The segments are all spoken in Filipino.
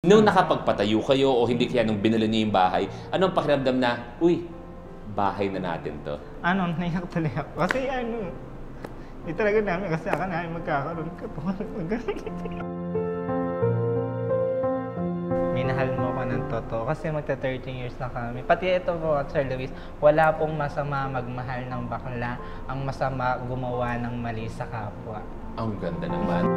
Nung nakapagpatayo kayo o hindi kaya nung binili niyo yung bahay, anong pakiramdam na, uy, bahay na natin to? Naiyak talaga ako. Kasi hindi talaga namin kasi ako namin magkakaroon ka po. Minahal mo ko ng totoo kasi magta-13 years na kami. Pati ito po, Sir Luis, wala pong masama magmahal ng bakla. Ang masama gumawa ng mali sa kapwa. Ang ganda naman.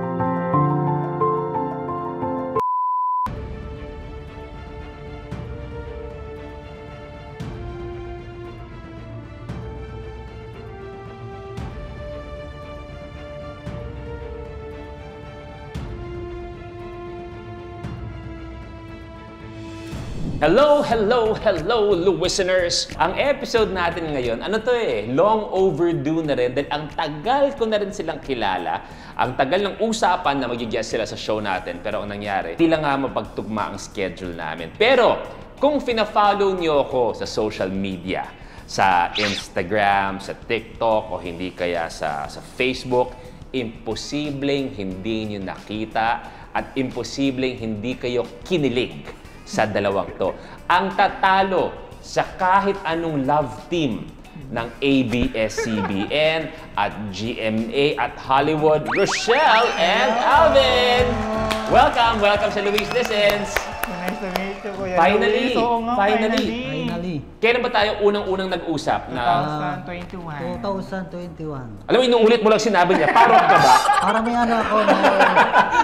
Hello, hello, hello, listeners! Ang episode natin ngayon, long overdue na rin dahil ang tagal ko na rin silang kilala. Ang tagal ng usapan na mag-guest sila sa show natin. Pero ang nangyari, hindi lang nga mapagtugma ang schedule namin. Pero kung fina-follow niyo ako sa social media, sa Instagram, sa TikTok, o hindi kaya sa Facebook, imposibleng hindi niyo nakita at imposibleng hindi kayo kinilig sa dalawang to. Ang tatalo sa kahit anong love team ng ABS-CBN at GMA at Hollywood, Rochelle and Alvin! Welcome! Welcome sa Luis Listens! Nice to meet you, Kuya Finally! Luis. Oo nga, Finally! Kailan ba tayo unang-unang nag-usap na... 2021. Alam mo, inuulit mo lang sinabi niya, parang ka ba? Parang may ano ako na...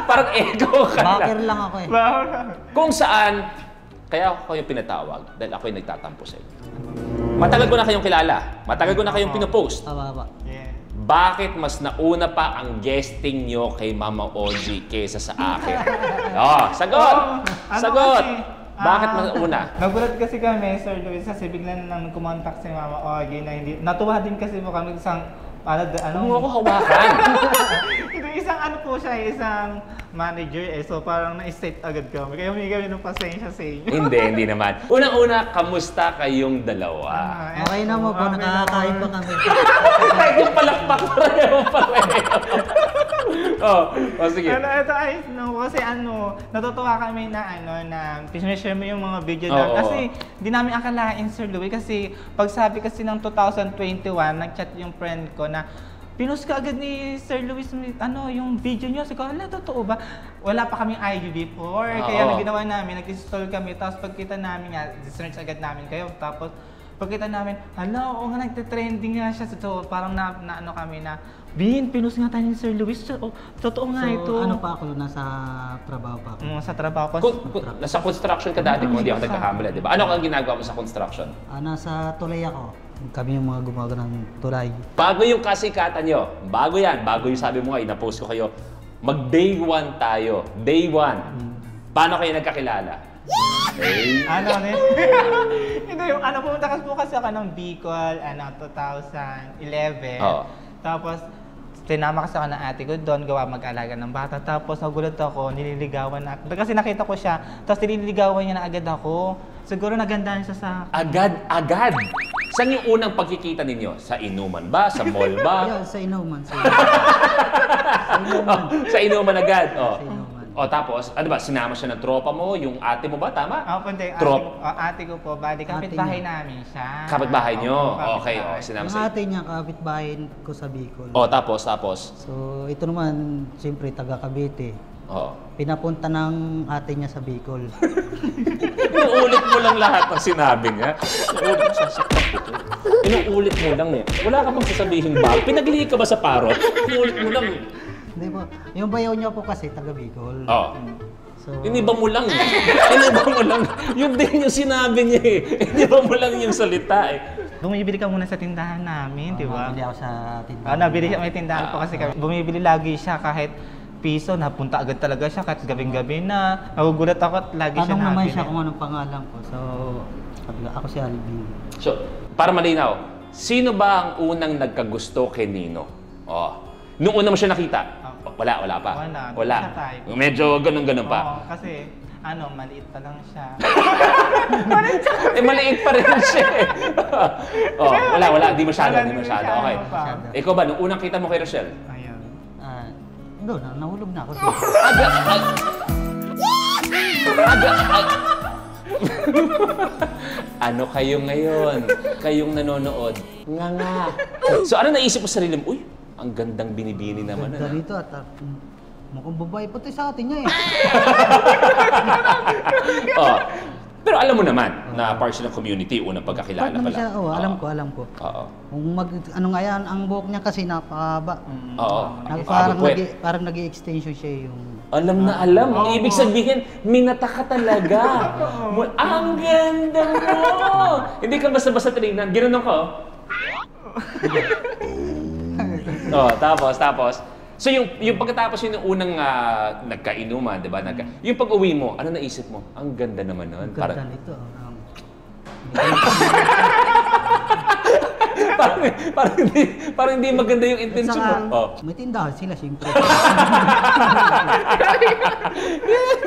Parang ego ka na. Backer lang ako eh. Kung saan, kaya ako yung pinatawag dahil ako yung nagtatampo sa inyo. Matagal ko na kayong kilala. Matagal ko na kayong pinopost. Tama. Yeah. Bakit mas nauna pa ang guesting nyo kay Mama Oji kaysa sa akin? Oh, sagot! Sagot! Bakit mas una? Nagulat kasi kami, Sir Luis, kasi bigla na namin kumontak si Mama Ogie na hindi. Natuwa din kasi po kami isang Ano mo ako hawakan? Isang po siya, isang manager so parang na-state agad kami. Kaya humingi kami ng pasensya sa inyo. Hindi naman. Unang-una, kamusta kayong dalawa? Okay na mo po, nakakakain pa kami. Yung palakpak pareho. Sige. Ito ay, kasi natutuwa kami na na pinashare mo yung mga video doon. Kasi di namin akalain, Sir Louie, kasi pagsabi kasi ng 2021, nag-chat yung friend ko na pinost ka agad ni Sir Luis yung video niyo. Sige, totoo ba? Wala pa kaming IG before. Kaya ginawa namin, nag-install kami. Tapos pagkita namin search agad namin kayo. Tapos pagkita namin, oo nga, nagte-trending nga siya. So parang kami na, pinost nga tayo ni Sir Luis. Totoo nga ito. Ano pa ako, nasa trabaho pa ako. Sa trabaho ko. Nasa construction ka dati kung hindi ako nagkakamali, di ba? Ano ang ginagawa mo sa construction? Nasa tulay ako. Kami yung mga gumagawa ng tulay. Bago yung kasikatan nyo, bago yan, bago yung sabi mo nga, ina-post ko kayo, mag-day 1 tayo. Day 1. Paano kayo nagkakilala? Hindi yung pumunta kasi ako ng Bicol, 2011. Tapos, tinama kasi ako ng ate ko doon, gawa mag-alaga ng bata. Tapos, nagulat ako, nililigawan na ako. Kasi nakita ko siya, tapos nililigawan niya na agad ako. Siguro nagandahan siya sa... Agad? Saan yung unang pagkikita ninyo? Sa inuman ba? Sa mall ba? Sa inuman. Sa inuman agad? Sa inuman. Tapos, ano ba? Sinama siya ng tropa mo? Yung ate mo ba? Tama? Ate ko po. Bali, kapitbahay namin siya. Kapitbahay nyo? Okay, sinama Yung ate niya, kapitbahay ko sa Bicol. Tapos? So, ito naman, siyempre, taga Cavite. Pinapunta ng ate niya sa Bicol. Inuulit mo lang lahat ng sinabi niya. Inuulit mo lang eh. Wala ka bang sasabihin ba? Pinaglihi ka ba sa parot? Inuulit mo lang eh. Hindi po. Yung bayaw niya po kasi taga Bicol. So, iniba mo lang eh. Iniba mo lang. Yun din yung sinabi niya eh. Iniba mo lang yung salita eh. Bumibili ka muna sa tindahan namin, di ba? Bumibili ako sa tindahan. May tindahan po kasi kami. Bumibili lagi siya kahit piso, napunta agad talaga siya kahit gabing-gabi na. Nagugulat ako at lagi siya Tanong naman nabili. siya kung anong pangalan ko. So, ako si Alvin. So, para malinaw, sino ba ang unang nagkagusto kay Nino? Nung una mo siya nakita? Wala pa. Wala. Siya type. Medyo ganun-ganun pa. Kasi maliit pa lang siya. Maliit pa rin siya eh. Wala. Di masyado. Okay. Ikaw ba, nung unang kita mo kay Rochelle? Doon, nahulog na ako. Ano kayo ngayon? Kayong nanonood? Nga. So ano naisip mo sa sarili mo? Uy, ang gandang binibini naman. Ganda rito at mukhang babae pati sa atin niya eh. Oh. Pero alam mo naman na part siya ng community, unang pagkakilala Part pa naman siya, lang. alam ko. Oo. Kung ano nga yan, ang buhok niya kasi napakahaba. Oo. Parang nag-i-extension siya yung... Alam na alam. Ibig sabihin, minata ka talaga. Ang ganda mo! Hindi ka basta-basta tinignan. Ginanon ka, oh. Tapos. So yung pagkatapos yun yung unang nagkainuman, di ba? Yung pag-uwi mo, ano naisip mo? Ang ganda naman nun. Ganda nito. parang hindi maganda yung intention mo. Oh. May tindahan sila, siyempre.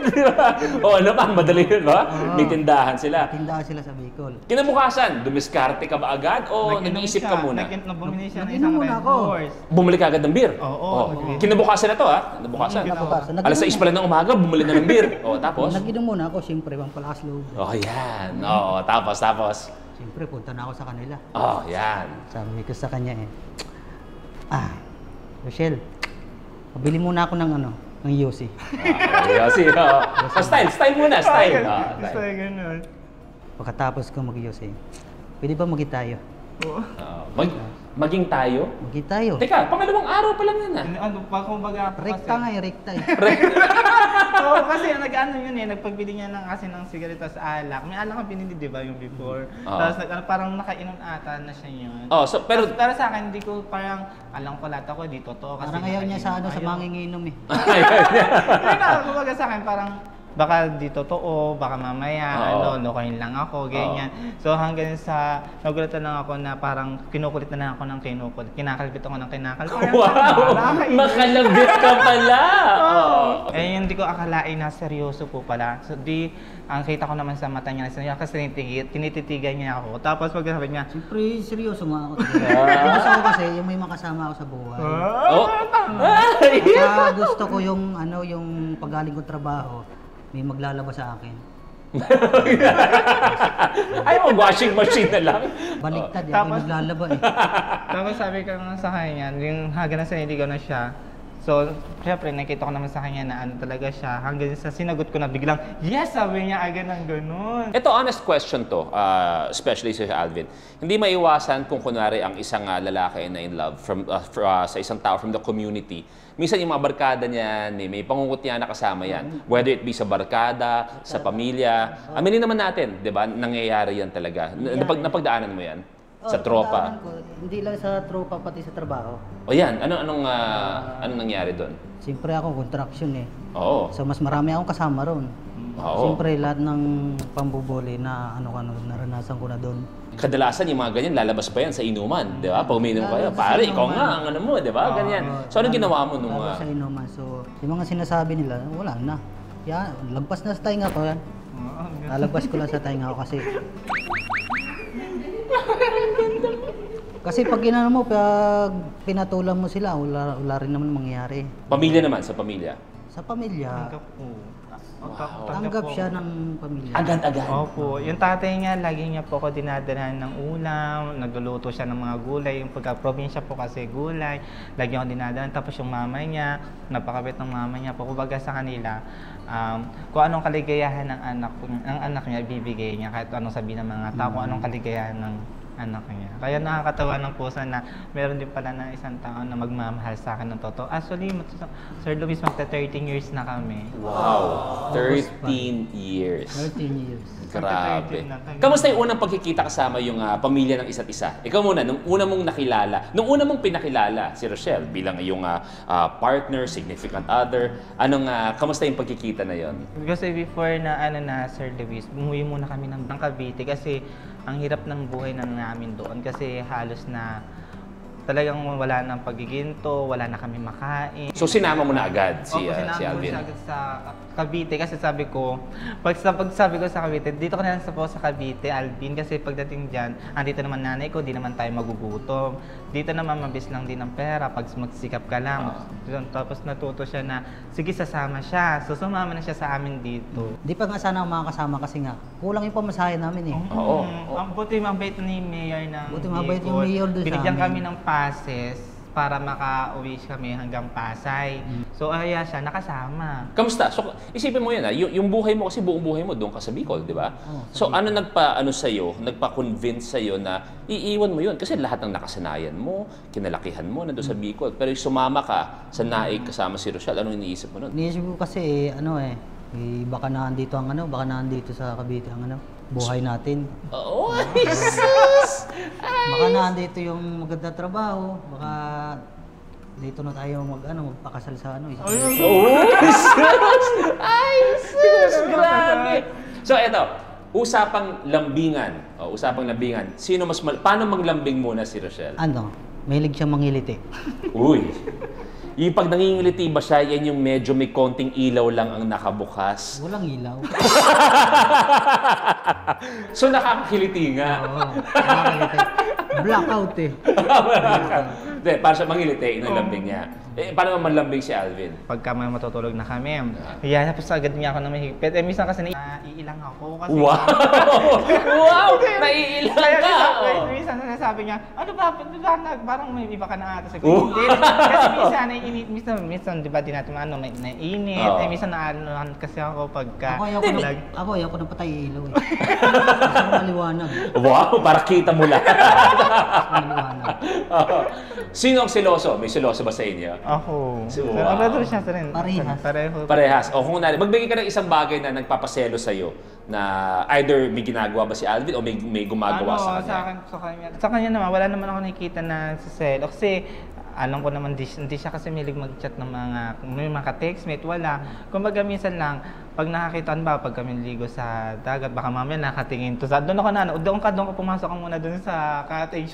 Diba? O ano pa, madali yun, ba? May tindahan sila. May tindahan sila sa Bicol. Kinabukasan, dumiskarte ka ba agad o nag-iisip ka muna? Bumili siya ng Nag-inom isang muna Red ako. Horse. Bumili ka agad ng beer? Oo. Kinabukasan na to, ha? Kinabukasan. Alas 6 pala ng umaga, bumili na ng beer. O, tapos? Nag-inom muna ako, siyempre, pang palakas loob. Oh, yan. Oo, tapos. Siyempre, punta na ako sa kanila. Oh, yan. Sabi ko sa kanya Rochelle, pabili muna ako ng Yossi. Yossi, oo. Style muna, style. Gusto yung ganun. Pagkatapos ko mag-Yossi, pwede ba maging tayo? Maging tayo? Maging tayo. Teka, pangalawang araw pa lang yan, Ano pa, kumbaga ako Rekta nga rekta eh. Oo, kasi nag-ano yun nagpagbili niya kasi ng sigaritas alak. May alak ang binili, di ba, yung before. Tapos parang nakainom ata na siya yun. Oh, so, pero sa akin, hindi ko parang, alam ko lahat ako, di totoo. Kasi Parang ayaw niya sa sa manginginom eh. Kumbaga sa akin, parang, baka di totoo, baka mamaya, lokohin lang ako, ganyan. So hanggang sa, nagulatan lang ako na parang kinukulit na lang ako ng kinukulit. Kinakalbit ako ng kinakalbit. Wow! Makalabit ka pala! Eh, hindi ko akalain na seryoso po pala. So ang kita ko naman sa mata niya, kasi tinititigan niya ako. Tapos pagkasabi niya, Siyempre, seryoso nga ako. Gusto ko kasi yung may makasama ako sa buhay. Gusto ko yung yung pagaling ko trabaho, may maglalaba sa akin. Ay, washing machine na lang. Baliktad may maglalaba eh. Tapos sabi ko naman sa kanya, yung hanggang na siniligaw na siya. So, syempre, nakita ko naman sa kanya na ano talaga siya. Hanggang sa sinagot ko na biglang, yes! Sabi niya agad ng ganun. Ito, honest question to, especially si Alvin. Hindi maiwasan kung kunwari ang isang lalaki na in love sa isang tao from the community. Minsan yung mga barkada niyan, may pangungutya na kasama yan. Whether it be sa barkada, sa pamilya. Aminin naman natin, di ba? Nangyayari yan talaga. Napagdaanan mo yan? Sa tropa? Hindi lang sa tropa, pati sa trabaho. O yan, anong nangyari doon? Siyempre ako, contraction eh. Oo. So mas marami akong kasama ron. Oo. Siyempre lahat ng pambubuli na naranasan ko na doon. Kadalasan yung mga ganyan, lalabas pa yan sa inuman, di ba? Pag uminom kayo, pare, ikaw nga, ang ano mo, di ba? Ganyan. So, anong ginawa mo nung... Sa inuman. So, yung mga sinasabi nila, wala na. Yan, lagpas na sa tainga ko yan. Lalagpas ko lang sa tainga ko kasi... Kasi pag pag pinatulan mo sila, wala rin naman mangyayari. Pamilya naman, sa pamilya? Sa pamilya, Tanggap po. tanggap siya ng pamilya. Agad-agad? Opo. Yung tatay niya, lagi niya po ako dinadalhan ng ulam, nagluluto siya ng mga gulay. Yung pagka-probinsya po kasi gulay, lagi ako dinadalhan. Tapos yung mama niya, napakabait ng mama niya po. Kumbaga sa kanila, kung anong kaligayahan ng anak niya, ibibigay niya. Kahit anong sabihin ng mga tao, kung anong kaligayahan ng anak niya. Kaya nakakatawa ng puso na meron din pala na isang tao na magmamahal sa akin ng totoo. Actually, Sir Luis, magta-13 years na kami. Wow! 13 years. 13 years. Grabe. Kamusta yung unang pagkikita kasama yung pamilya ng isa't isa? Ikaw muna, nung una mong nakilala, nung una mong pinakilala si Rochelle bilang iyong partner, significant other, kamusta yung pagkikita na yon? Kasi before na Sir Luis, bumuwi muna kami ng Cavite kasi ang hirap ng buhay na namin doon kasi halos na talagang wala nang pagiginto, wala na kami makain. So sinama mo na agad si Sinama ko Alvin? siya agad Cavite kasi sabi ko, pag sabi ko sa Cavite, dito ka na lang sa Cavite, Alvin, kasi pagdating dyan, andito naman nanay ko, di naman tayo magugutom. Dito naman mabis lang din ng pera pag magsikap ka lang. Tapos natuto siya na, sige sasama siya. So sumama na siya sa amin dito. Di pa nga sana ako makakasama kasi nga, kulang yung pamasahe namin eh. Oo. Ang buti mabait ni Mayor ng Buti mabait yung Mayor doon sa binigyan amin. kami ng passes para maka-uwi kami hanggang Pasay. So kaya siya nakasama. Kamusta? So, isipin mo yun yung buhay mo kasi buong buhay mo doon ka sa Bicol, di ba? Oo, So, ano sa'yo, nagpa-convince sa'yo na iiwan mo yun? Kasi lahat ng nakasanayan mo, kinalakihan mo nandun sa Bicol. Pero sumama ka sa Naik kasama si Rochelle, anong iniisip mo nun? Iniisip ko kasi baka baka nandito sa Cavite ang buhay natin. Oh, Jesus! Baka nandito yung maganda trabaho, baka dito na tayo magpakasal sa isa. Oh, Jesus! Ay, sus! Grabe! So, eto, usapang lambingan. Paano maglambing muna si Rochelle? Mahilig siya mangiliti. Uy! Yung pag nangingiliti ba siya, yan yung medyo may konting ilaw lang ang nakabukas. Walang ilaw. So nakakakiliti nga. Oo, nakakiliti. Blackout eh. Hindi, para siya mangiliti, inalambing niya. Paano naman malambing si Alvin? Pagka may matutulog na kami, tapos agad niya ako na mahigpit. Minsan kasi naiilang ako kasi... Wow! Wow! Naiilang ka! Minsan sinasabi niya, ano ba, parang may iba ka na ata. Sabi ko, hindi. Kasi minsan, di ba, di natin naiinit. Minsan naanohan kasi ako pagka... Ako ayaw ko na patay ilaw eh. Gusto ko maliwanag. Wow! Para kita mo lang. Maliwanag. Sino ang seloso? May seloso ba sa inyo? Ako. Wow. Pero siya rin. Parehas. Parehas. O kung magbigay ka ng isang bagay na nagpapaselo sa'yo na either may ginagawa ba si Alvin o may gumagawa sa kanya? Sa kanya naman, wala naman ako nakikita na sa selo. Kasi alam ko naman, hindi siya kasi milig mag-chat ng may mga textmate, wala. Kumbaga minsan lang, pag nakakita ba, pag kami ligo sa dagat, baka mamaya nakatingin to sa, doon ka pumasok ka muna doon sa cottage.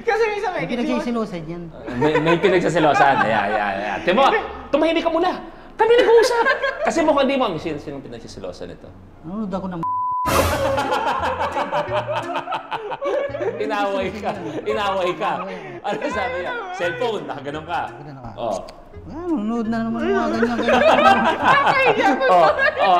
Kasi minsan May pinagsisilosan yan. May pinagsaselosan. Ayan. Timo, tumahimik ka muna. Kami nag-uusap. Kasi mukhang di mo, sino pinagsaselosan ito? Nanonood ako ng Inaway ka. Ano sabi niya? Cellphone, nakaganon ka. Oh. Nanonood na naman mga ganyan.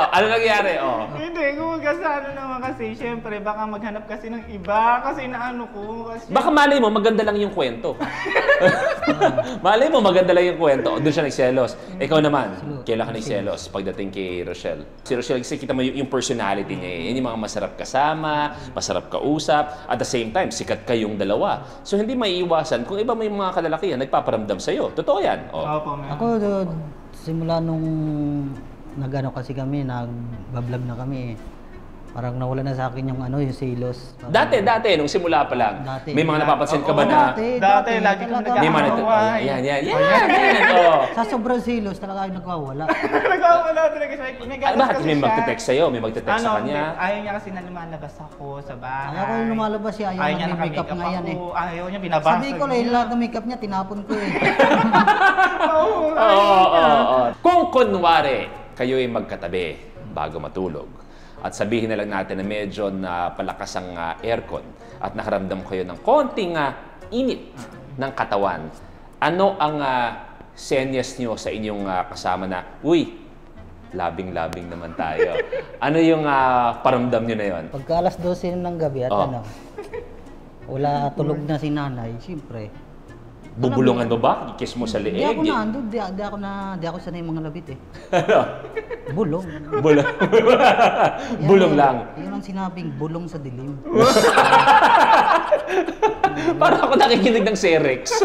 Ano nangyari? Hindi, gumagasano naman kasi, syempre, baka maghanap kasi ng iba, kasi inaano ko. Kasi... Baka malay mo, maganda lang yung kwento. Malay mo, maganda lang yung kwento. Doon siya nagselos. Ikaw naman, kailan ka nagselos pagdating kay Rochelle? Si Rochelle, kasi kita mo yung personality niya. Yan yung mga masarap kasama, masarap kausap, at the same time, sikat kayong dalawa. So, hindi maiiwasan kung iba may mga kalalakihan, nagpaparamdam sa'yo. Totoo yan. Ako, simula nung kasi kami, nag-vlog na kami, parang nawala na sa akin yung yung selos. Dati, nung simula pa lang. Dati. May mga napapansin ka ba na... Dati, lagi kang May mga nag-aaway. Yan. Sa sobrang selos, talaga yung nagwawala. Nagkawala talaga siya. Bakit may magte-text sa'yo? May magte-text sa kanya? Ayaw niya kasi na lumalabas ako sa bahay. Ayaw ko yung lumalabas siya, ayaw niya nag-makeup nga yan eh. Ayaw niya, binabasag Sabi ko lang, lahat ng makeup niya, tinapon ko eh. Oo. Kung kunwari, kayo ay magkatabi bago matulog, at sabihin na lang natin na medyo na palakas ang aircon at nakaramdam kayo ng konting init ng katawan, ano ang senyas nyo sa inyong kasama na, uy, labing-labing naman tayo. Ano yung paramdam nyo na yon? Pagka alas 12 ng gabi at wala tulog na si nanay, siyempre. Bubulungan mo ba? Kiss mo sa leeg? Di ako sanay mga labit eh. Bulong. Bulong lang. Yun ang sinabing bulong sa dilim. Parang ako nakikinig ng Serex.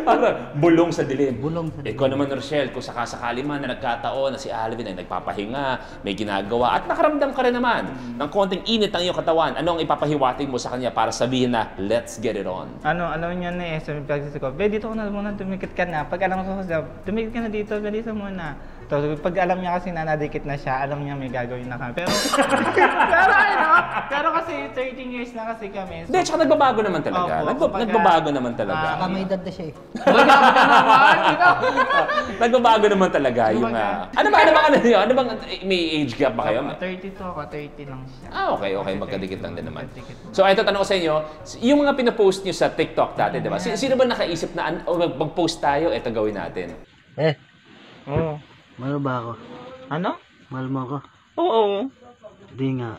Parang bulong sa dilim. Bulong sa dilim. Ikaw naman, Rochelle, kung sakasakali man na nagkataon na si Alvin ay nagpapahinga, may ginagawa, at nakaramdam ka rin naman ng konting init ng iyong katawan, ano ang ipapahiwatig mo sa kanya para sabihin na, let's get it on? Alam niya na sabi ko, dito ko na muna, tumikit ka na. Pag alam ko sa tumikit ka na dito, muna. So, pag alam niya kasi na nadikit na siya, alam niya may gagawin na kami. Pero, pero kasi 13 years na kasi kami. So, Hindi, tsaka nagbabago naman talaga. Nagbabago naman talaga. Saka may edad na siya eh. Nagbabago naman talaga yung... ano bang may age gap ba kayo? 32 ako, 30 lang siya. Okay. Magkadikit lang din naman. So, ito tanong ko sa inyo, yung mga pinapost nyo sa TikTok dati, di ba? Sino ba nakaisip na mag-post tayo, ito gawin natin? Oo. Mahal ba ako? Ano? Mahal mo ako? Oo. Di nga.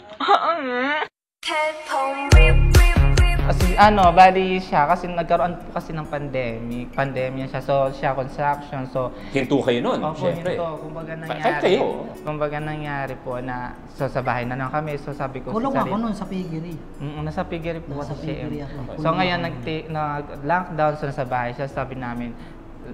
Kasi bali siya kasi nagkaroon po kasi ng pandemya siya. So siya construction. So Hinto kayo nun, syempre. Kumbaga Kahit kayo. nangyari po na sa bahay na lang kami. So sabi ko Kulong ako nun sa piggery. Nasa piggery po Nasa kasi siya. piggery ako. So ngayon nag-lockdown so nasa bahay siya. Sabi namin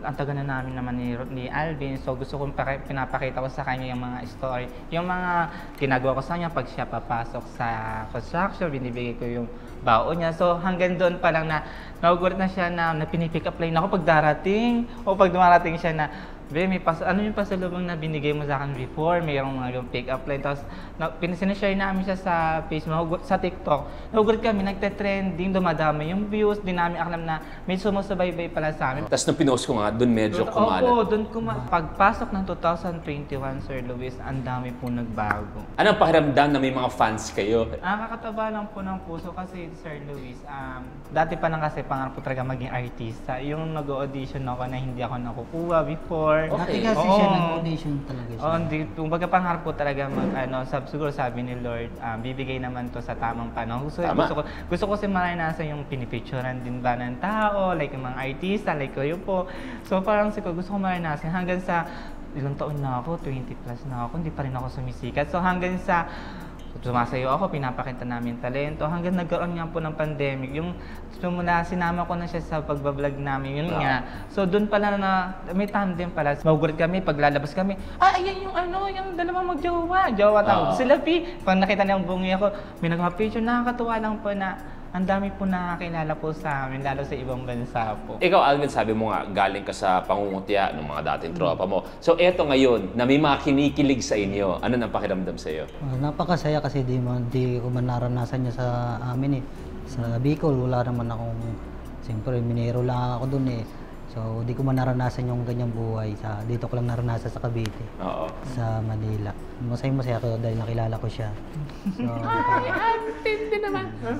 ang taga na namin naman ni Alvin, so gusto kong pinapakita ko sa kanya yung mga story, yung mga ginagawa ko sa kanya pag siya papasok sa construction, binibigay ko yung baon niya. So hanggang doon pa lang na nagugulat na siya na pinipick up line ako pag darating o pag dumarating siya na may ano yung pasalubong na binigay mo sa akin before, mayroong yung pick up line. Tapos sinishare namin siya sa Facebook, sa TikTok. Nagugulat kami, nagte-trending, dumadami yung views, di namin alam na may sumusubaybay pala sa amin. Tapos nung pinost ko nga, doon medyo kumalat. Opo, doon pagpasok ng 2021, Sir Luis, ang dami po nagbago. Anong pakiramdam na may mga fans kayo? Nakakataba lang po ng puso kasi, Sir Luis, dati pa lang kasi pangarap po talaga maging artista. Yung nag-audition ako na hindi ako nakukuha before. Dati kasi siya nag-audition talaga siya. Hindi. Kumbaga pangarap po talaga siguro sabi ni Lord, bibigay naman to sa tamang panahon. Gusto ko kasi maranasan yung pinipicturean din ba ng tao, like yung mga artista, like kayo po. So parang siguro gusto ko maranasan hanggang sa ilang taon na ako, 20 plus na ako, hindi pa rin ako sumisikat. So hanggang sa sumasayo ako, pinapakita namin talento, hanggang nagkaroon nga po ng pandemic. Yung sinama ko na siya sa pagbablog namin, yun nga. So doon pala na, may tandem pala. Magugulat kami, paglalabas kami, ayan yung dalawang jowa tawag. Sila pag nakita niya ang bungi ako, may nag-picture, nakakatuwa lang po na ang dami po nakakilala po sa amin, lalo sa ibang bansa po. Ikaw, Alvin, sabi mo nga, galing ka sa pangungutya ng mga dating tropa mo. So, eto ngayon, na may mga kinikilig sa inyo, ano nang pakiramdam sa iyo? Napakasaya kasi di ko man naranasan niya sa amin eh. Sa Bicol, wala naman akong, siyempre, minero lang ako dun eh. So, di ko man naranasan yung ganyang buhay. Dito ko lang naranasan sa Cavite. Oo. Sa Manila. Masaya ako dahil nakilala ko siya.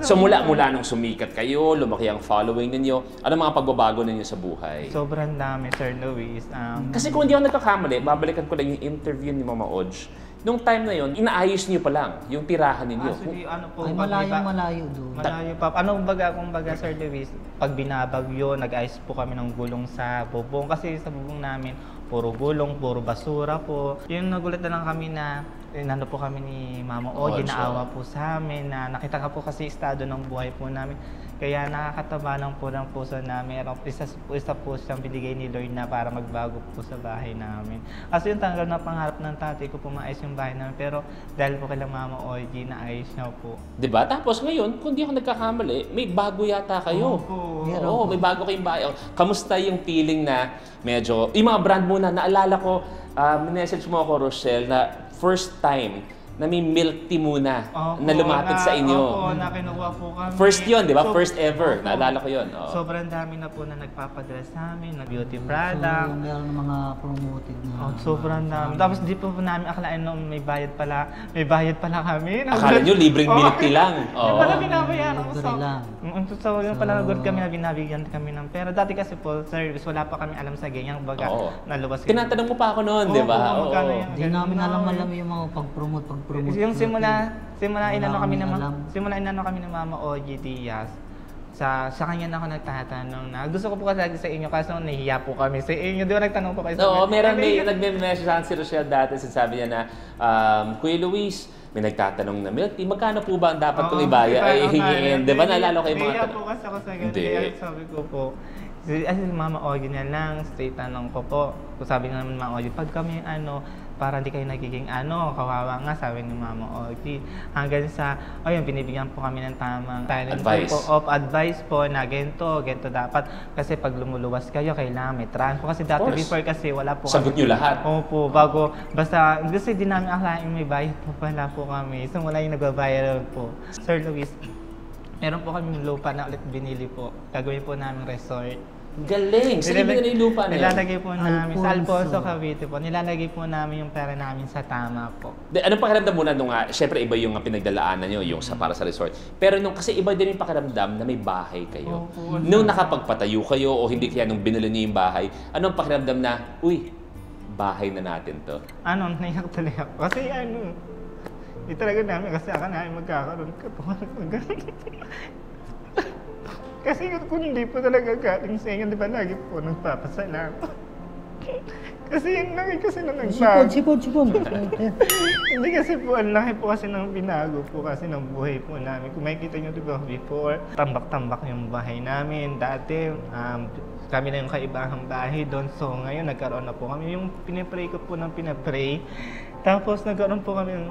So, mula nung sumikat kayo, lumaki ang following ninyo, ano mga pagbabago ninyo sa buhay? Sobrang dami, Sir Luis. Kasi kung hindi ako nagkakamali, babalikan ko lang yung interview ni Mama Odge. Nung time na yon, inaayos niyo pa lang yung tirahan ninyo. Actually, Ay, malayo doon. Malayo pa. Kumbaga, Sir Luis, pag binabagyo, nag-ayos po kami ng gulong sa bubong. Kasi sa bubong namin, puro gulong, puro basura po. Yung nagulat na lang kami na nando po kami ni Mama O, ginaawa po sa amin na nakita ka po kasi estado ng buhay po namin. Kaya nakakataba lang po ng puso na mayroong isa po siyang binigay ni Lord na para magbago po sa bahay namin. Kasi yung tanggal na pangarap ng tatay ko po maayos yung bahay namin, pero dahil po kay Mama Ogie, naayos niya po. Diba? Tapos ngayon, kung di ako nagkakamali, may bago yata kayo. Oo, may bago kayong bahay. Kamusta yung feeling na medyo, yung mga brand muna, naalala ko, message mo ako, Rochelle, na first time na may milk tea muna na lumapit sa inyo. Opo, na kinuha po kami. First yun, di ba? First ever. Naalala ko yun. Sobrang dami na po na nagpapadala sa amin, na beauty product. So, meron ng mga promoted na... sobrang dami. Tapos di po namin akalain nung may bayad pala kami. Akala nyo, libreng milk tea lang. Yung pala binabayaran ko. Libre lang. So, yung pala good kami na binabigyan kami ng pera. Dati kasi po, service, wala pa kami alam sa ganyan. Baga, naluwas kami. Tinatanong mo pa ako noon, di ba? Hindi namin alam yung mga pag-promote. Yung simula inano kami ng Mama Ogie Diaz. Sa kanya na ako nagtatanong na gusto ko po kasi sa inyo kasi nahihiya po kami sa inyo. Di ba nagtanong po kayo sa Oo, may nagme-message si Rochelle dati, sinasabi niya na, Kuya Luis, may nagtatanong na milk tea, magkano po ba ang dapat kong ibaya? Hingin. Di ba naalala ko yung mga tanong? Nahihiya po kasi ako sa ganyan. Kaya sabi ko po, Mama Ogie na lang, straight tanong ko po. Kung sabi nga naman Mama Ogie, pag kami para hindi kayo nagiging kawawa nga, sabi ni Mama Ogie. Hanggang sa, ayun, binibigyan po kami ng tamang Advice. advice po na ganito dapat. Kasi pag lumuluwas kayo, kailangan may transpo. Kasi dati course. before kasi wala po Sagot nyo lahat. Opo, bago, basta, kasi di namin akalain may bayad po pala po kami. So wala yung nagbabayad po. Sir Luis, meron po kami lupa na ulit binili po. Gagawin po namin resort. Galing! Saan yung binili yung lupa na yun? Nilalagay po namin sa Alfonso. Alfonso, Cavite po. Nilalagay po namin yung pera namin sa tama po. Anong pakiramdam muna nung, syempre iba yung pinagdalaanan nyo, yung para sa resort. Pero kasi iba din yung pakiramdam na may bahay kayo. Opo. Nung nakapagpatayo kayo o hindi kaya nung binili nyo yung bahay, anong pakiramdam na, uy, bahay na natin to? Naiyak tuloy ako. Kasi di talaga namin kasi namin magkakaroon ka po. Kasi kung hindi po talaga galing sa inyo, di ba lagi po nagpapasalamat. Kasi yung laki kasi na nagbago. Sipon. Hindi kasi po, ang laki po kasi ng binago po kasi ng buhay po namin. Kung makikita nyo diba before, tambak-tambak yung bahay namin. Dati, kami na yung kaibahang bahay doon. So ngayon, nagkaroon na po kami. Yung pinapray ko po ng pinapray. Tapos nagkaroon po kami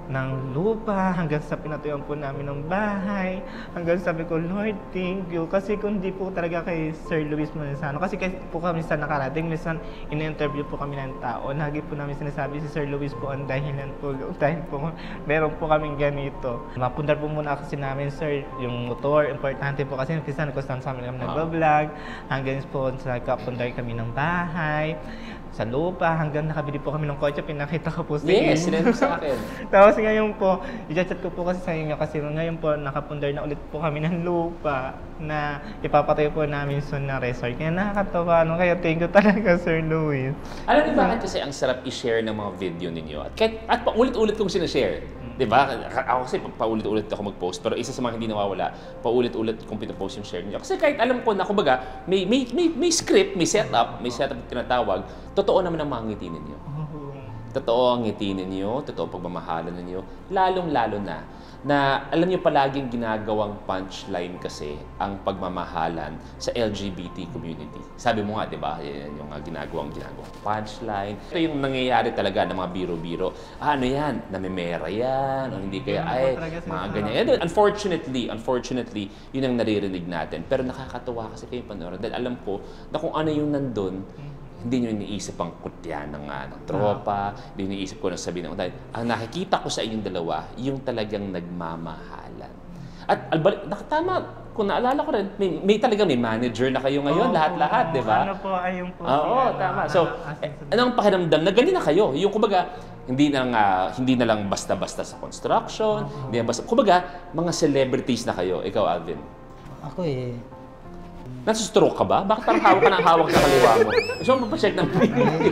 ng lupa, hanggang sa pinatuyuan po namin ng bahay, hanggang sabi ko, Lord, thank you. Kasi kung di po talaga kay Sir Luis Manzano, kasi po kami sa nakarating, minsan in-interview po kami ng tao, lagi po namin sinasabi si Sir Luis po ang dahilan po, dahil po meron po kaming ganito. Mapundar po muna kasi namin, Sir, yung motor, importante po kasi minsan kung saan sa amin kami nagbablog, hanggang po sa kapundar kami ng bahay, sa lupa, hanggang nakabili po kami ng kotse, pinakita ko po sa inyo. Yes, sinend mo sa akin. Tapos ngayon po, i-chat ko po kasi sa inyo kasi ngayon po nakapundar na ulit po kami ng lupa na ipapatayo po namin soon na resort. Kaya nakakatawa, kaya thank you talaga, Sir Luis. Alam niyo bakit kasi ang sarap i-share ng mga video ninyo? At paulit-ulit kong sinashare. Diba? Ako kasi paulit-ulit ako mag-post, pero isa sa mga hindi nawawala, paulit-ulit kong pinapost yung share niyo. Kasi kahit alam ko na, kumbaga, may script, may setup tinatawag, totoo naman ang mga ngiti ninyo. Totoo ang ngiti ninyo, totoo ang pagmamahalan ninyo, lalong-lalo na alam niyo palaging ginagawang punchline kasi ang pagmamahalan sa LGBT community. Sabi mo nga, di ba, yan yung ginagawang punchline. Ito yung nangyayari talaga ng mga biro-biro. Ano yan? Namimera yan? O hindi kaya, mga ganyan. Unfortunately, yun ang naririnig natin. Pero nakakatuwa kasi kayo panoorin. Dahil alam ko na kung ano yung nandun, hindi nyo iniisip ang kutya ng tropa, hindi nyo iniisip ko na sabihin ng dahil ang nakikita ko sa inyong dalawa, yung talagang nagmamahalan. At tama, kung naalala ko rin, may talagang may manager na kayo ngayon, lahat-lahat, di ba? Ano po, ayun po. Oo, tama. So, anong pakiramdam na ganyan na kayo? Yung kumbaga, hindi na lang basta-basta sa construction, hindi na basta, kumbaga, mga celebrities na kayo. Ikaw, Alvin. Ako Nasustroke ka ba? Bakit parang hawak sa kaliwa mo? Gusto mo papacheck ng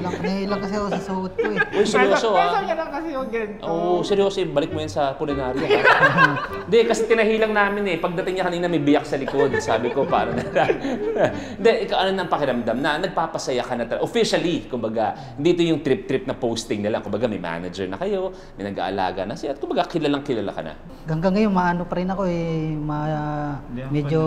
nahilang kasi ako sa suot ko Uy, seryoso Kaya niya lang kasi yung ganito. Oo, seryoso. Balik mo yan sa kulinarya, ha? Hindi, kasi tinahilang namin Pagdating niya kanina, may biyak sa likod. Sabi ko, paano na? Hindi, ikaw ano nang pakiramdam na nagpapasaya ka na officially, kumbaga, hindi ito yung trip-trip na posting na lang. Kumbaga, may manager na kayo, may nag-aalaga na siya. At kumbaga, kilalang kilala ka na. Hanggang ngayon, maano pa rin ako medyo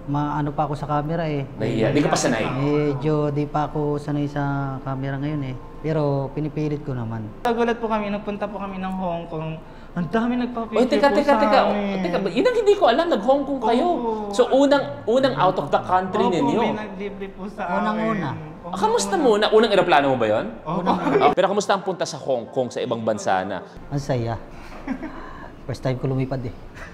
maano pa ako sa camera Nahiya. Hindi ka pa sanay. Medyo di pa ako sanay sa camera ngayon Pero pinipilit ko naman. Nagulat po kami, nagpunta po kami ng Hong Kong. Ang dami nagpa-picture po Teka. sa amin. Yun ang hindi ko alam. Nag-Hong Kong kayo. So, unang out of the country ninyo. Opo, may nag-libre po sa amin. Unang-una. Kamusta muna? Unang eroplano mo ba yun? Opo. Pero kamusta ang punta sa Hong Kong, sa ibang bansa na? Ang saya. First time ko lumipad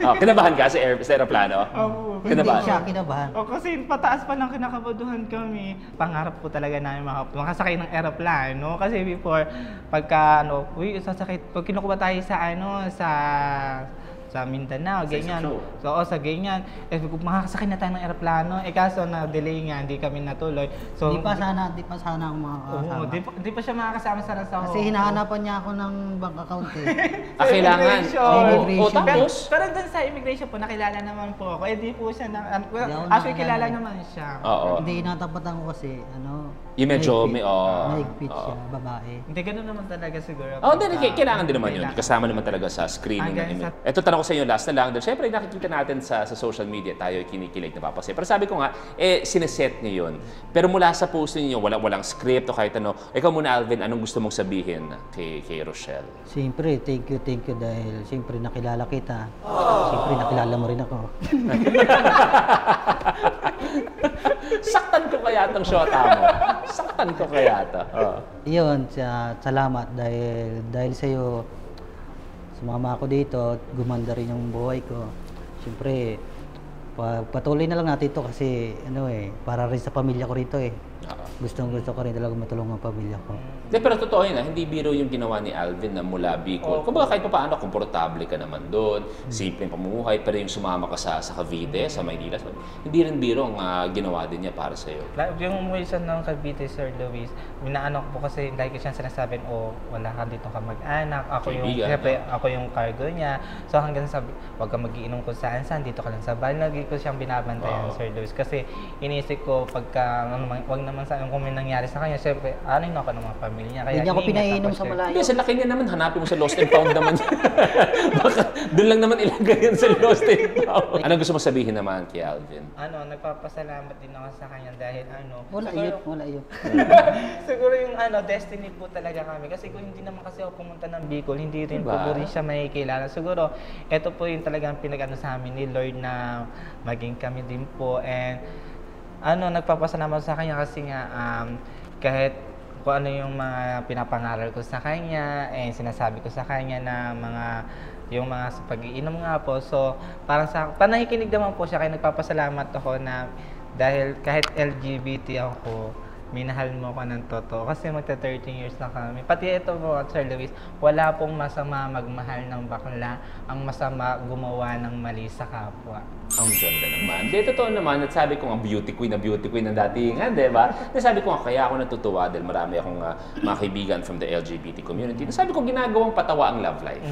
Kinabahan ka sa aeroplano? Opo. Kinabahan? Hindi siya kinabahan. Kasi pataas pa lang kinakabaduhan kami. Pangarap po talaga namin makasakay ng aeroplano. Kasi before, pagka sasakay, pag kinukuha tayo sa Mindanao, ganyan. Sa ganyan. Makakasakay na tayo ng aeroplano. Kaso na-delay nga, hindi kami natuloy. So, Di pa sana ako makakasama. Oo, di pa siya makakasama sa Hong Kasi Kong. hinahanapan niya ako ng bank account Kailangan. Immigration. Tapos? Pero dun sa immigration po, nakilala naman po ako. Di po siya actually, kilala naman siya. Oo. Hindi natapatan ko kasi, Yung medyo may... mahigpit siya, babae. Hindi, ganun naman talaga siguro. Hindi, kailangan din naman yun. Kasama naman talaga sa screening ng Hanggang Ito, tanong ko ko sa inyo last na lang, dahil syempre nakikita natin sa social media, tayo kinikilig, napapasaya. Pero sabi ko nga, sineset niyo yun. Pero mula sa post niyo, walang script o kahit ano. Ikaw muna, Alvin, anong gusto mong sabihin kay Rochelle? Siyempre, thank you dahil siyempre nakilala kita. Siyempre nakilala mo rin ako. Saktan ko kaya itong shota mo. Saktan ko kaya ito. Iyon, salamat dahil sa iyo sumama ako dito at gumanda rin yung buhay ko. Siyempre, patuloy na lang natin ito kasi para rin sa pamilya ko rito eh. Gusto ko rin talaga matulungan ang pamilya ko. Pero totoo yun, hindi biro yung ginawa ni Alvin na mula Bicol. Kumbaga kahit pa paano, komportable ka naman doon, simpleng pamumuhay, pero yung sumama ka sa Cavite, sa Maynila, hindi rin biro ang ginawa din niya para sa'yo. Yung umuwi siya ng Cavite, Sir Luis, minaano ko po kasi lagi siya sinasabi, wala ka dito ka mag-anak, ako yung cargo niya. So hanggang sabi, wag ka mag-iinom kung saan, dito ka lang sa bahay. Lagi ko siyang binabantayan, Sir Luis. Kasi inisip ko, pagka, wag naman sa kung may nangyari sa kanya, syempre, ano ako ng mga pamilya niya. Kaya hindi ako pinainom sa malayo. Hindi, sa laki niya naman, hanapin mo sa Lost and Found naman. Baka doon lang naman ilagay yan sa Lost and Found. Anong gusto mo sabihin naman kay Alvin? Nagpapasalamat din ako sa kanya dahil Wala yun. Siguro yung destiny po talaga kami. Kasi kung hindi naman kasi ako pumunta ng Bicol, hindi rin po rin siya makikilala. Siguro, ito po yung talagang pinag-ano sa amin ni Lord na maging kami din po. And nagpapasalamat sa kanya kasi nga kahit kung ano yung mga pinapangaral ko sa kanya and sinasabi ko sa kanya na yung mga sa pag-iinom nga po. So, parang panahikinig naman po siya kaya nagpapasalamat ako na dahil kahit LGBT ako, minahal mo ko ng totoo. Kasi magta-13 years na kami. Pati ito po, Sir Luis, wala pong masama magmahal ng bakla. Ang masama gumawa ng mali sa kapwa. Ang ganda naman. Di, totoo naman, at sabi ko nga beauty queen ng datingan, di ba? Sabi ko nga, kaya ako natutuwa dahil marami akong mga kaibigan from the LGBT community. Sabi ko, ginagawang patawa ang love life.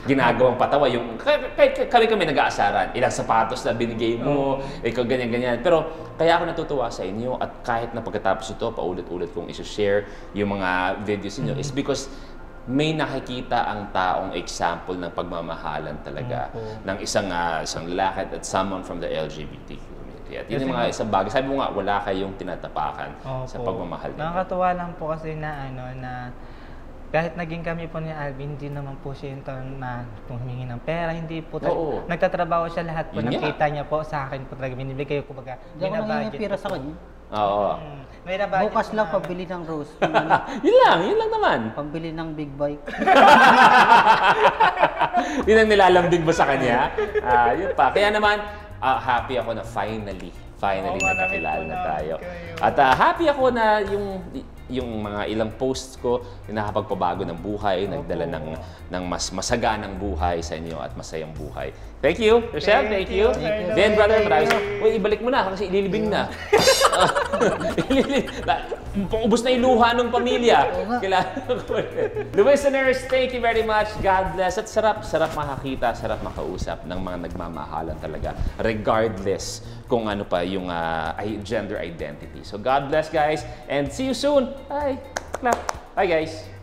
Ginagawang patawa yung, kahit kami nag-aasaran, ilang sapatos na binigay mo, ikaw ganyan-ganyan. Pero kaya ako natutuwa sa inyo at kahit na pagkatapos ito, paulit-ulit kong isa-share yung mga videos niyo is because may nakikita ang taong example ng pagmamahalan talaga ng isang lalaki at someone from the LGBT community. At yun yung mga isang bagay. Sabi mo nga, wala kayong tinatapakan sa pagmamahal niyo. Nakakatuwa lang po kasi na kahit naging kami po ni Alvin, hindi naman po siya yung na humingi ng pera, hindi po. Nagtatrabaho siya lahat po ng kita niya po sa akin po talaga binibigay ko kumbaga. Hindi ako nangingi pera sa kanya. Oo. Bukas lang pabili ng rose. Yun lang naman. Pambili ng big bike. Yun ang nilalambing mo sa kanya. Yun pa. Kaya naman, happy ako na finally nagkakilala na tayo. At happy ako na yung mga ilang posts ko, nakapagpabago ng buhay, nagdala ng mas masaganang buhay sa inyo at masayang buhay. Thank you, Rochelle. Thank you. Then, brother, uy, ibalik mo na kasi ililibing na. Paubos na yung luha ng pamilya. The listeners, thank you very much. God bless. At sarap makakita, sarap makausap ng mga nagmamahalan talaga. Regardless kung ano pa yung gender identity. So God bless, guys. And see you soon. Bye. Clap. Bye, guys.